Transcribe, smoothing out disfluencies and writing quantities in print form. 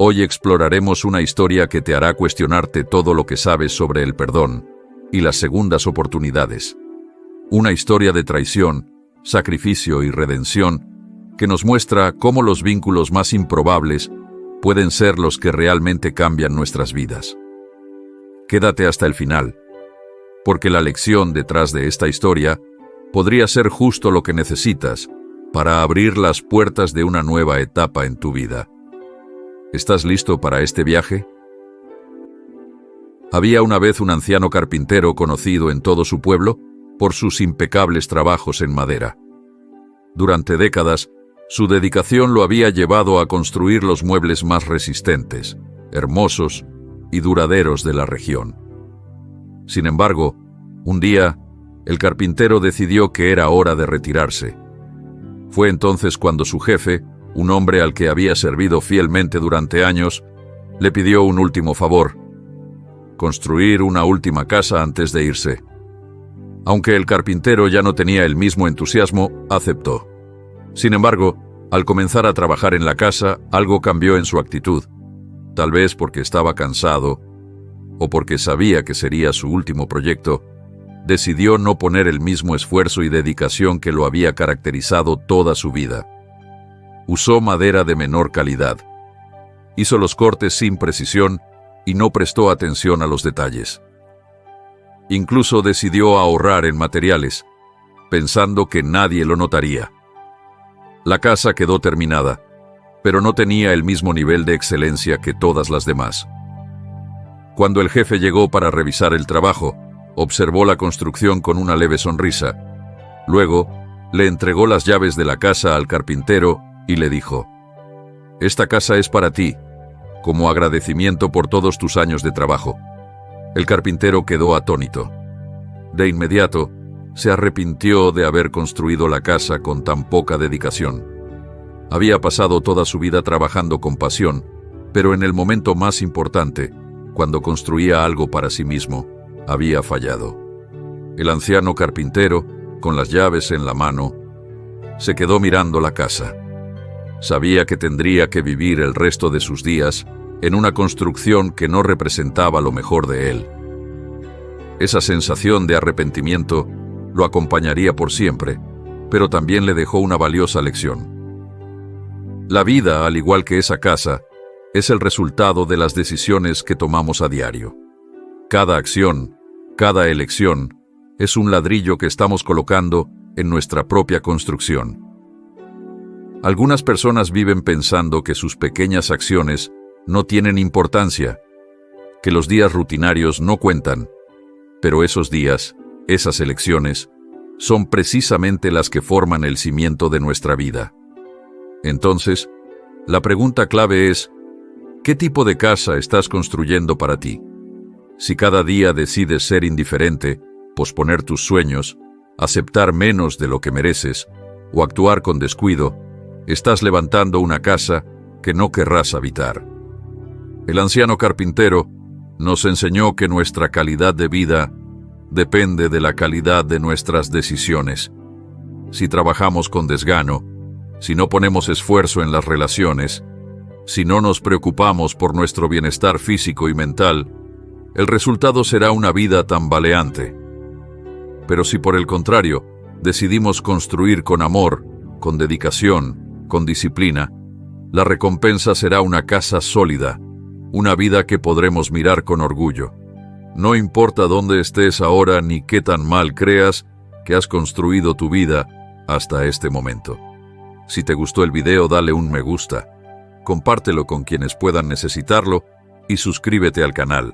Hoy exploraremos una historia que te hará cuestionarte todo lo que sabes sobre el perdón y las segundas oportunidades. Una historia de traición, sacrificio y redención que nos muestra cómo los vínculos más improbables pueden ser los que realmente cambian nuestras vidas. Quédate hasta el final, porque la lección detrás de esta historia podría ser justo lo que necesitas para abrir las puertas de una nueva etapa en tu vida. ¿Estás listo para este viaje? Había una vez un anciano carpintero conocido en todo su pueblo por sus impecables trabajos en madera. Durante décadas, su dedicación lo había llevado a construir los muebles más resistentes, hermosos y duraderos de la región. Sin embargo, un día, el carpintero decidió que era hora de retirarse. Fue entonces cuando su jefe, un hombre al que había servido fielmente durante años, le pidió un último favor: construir una última casa antes de irse. Aunque el carpintero ya no tenía el mismo entusiasmo, aceptó. Sin embargo, al comenzar a trabajar en la casa, algo cambió en su actitud. Tal vez porque estaba cansado o porque sabía que sería su último proyecto, decidió no poner el mismo esfuerzo y dedicación que lo había caracterizado toda su vida. Usó madera de menor calidad, hizo los cortes sin precisión y no prestó atención a los detalles. Incluso decidió ahorrar en materiales, pensando que nadie lo notaría. La casa quedó terminada, pero no tenía el mismo nivel de excelencia que todas las demás. Cuando el jefe llegó para revisar el trabajo, observó la construcción con una leve sonrisa. Luego, le entregó las llaves de la casa al carpintero y le dijo: «Esta casa es para ti, como agradecimiento por todos tus años de trabajo». El carpintero quedó atónito. De inmediato, se arrepintió de haber construido la casa con tan poca dedicación. Había pasado toda su vida trabajando con pasión, pero en el momento más importante, cuando construía algo para sí mismo, había fallado. El anciano carpintero, con las llaves en la mano, se quedó mirando la casa. Sabía que tendría que vivir el resto de sus días en una construcción que no representaba lo mejor de él. Esa sensación de arrepentimiento lo acompañaría por siempre, pero también le dejó una valiosa lección. La vida, al igual que esa casa, es el resultado de las decisiones que tomamos a diario. Cada acción, cada elección, es un ladrillo que estamos colocando en nuestra propia construcción. Algunas personas viven pensando que sus pequeñas acciones no tienen importancia, que los días rutinarios no cuentan, pero esos días, esas elecciones, son precisamente las que forman el cimiento de nuestra vida. Entonces, la pregunta clave es: ¿qué tipo de casa estás construyendo para ti? Si cada día decides ser indiferente, posponer tus sueños, aceptar menos de lo que mereces o actuar con descuido, estás levantando una casa que no querrás habitar. El anciano carpintero nos enseñó que nuestra calidad de vida depende de la calidad de nuestras decisiones. Si trabajamos con desgano, si no ponemos esfuerzo en las relaciones, si no nos preocupamos por nuestro bienestar físico y mental, el resultado será una vida tambaleante. Pero si por el contrario, decidimos construir con amor, con dedicación, con disciplina, la recompensa será una casa sólida, una vida que podremos mirar con orgullo. No importa dónde estés ahora ni qué tan mal creas que has construido tu vida hasta este momento. Si te gustó el video, dale un me gusta, compártelo con quienes puedan necesitarlo y suscríbete al canal.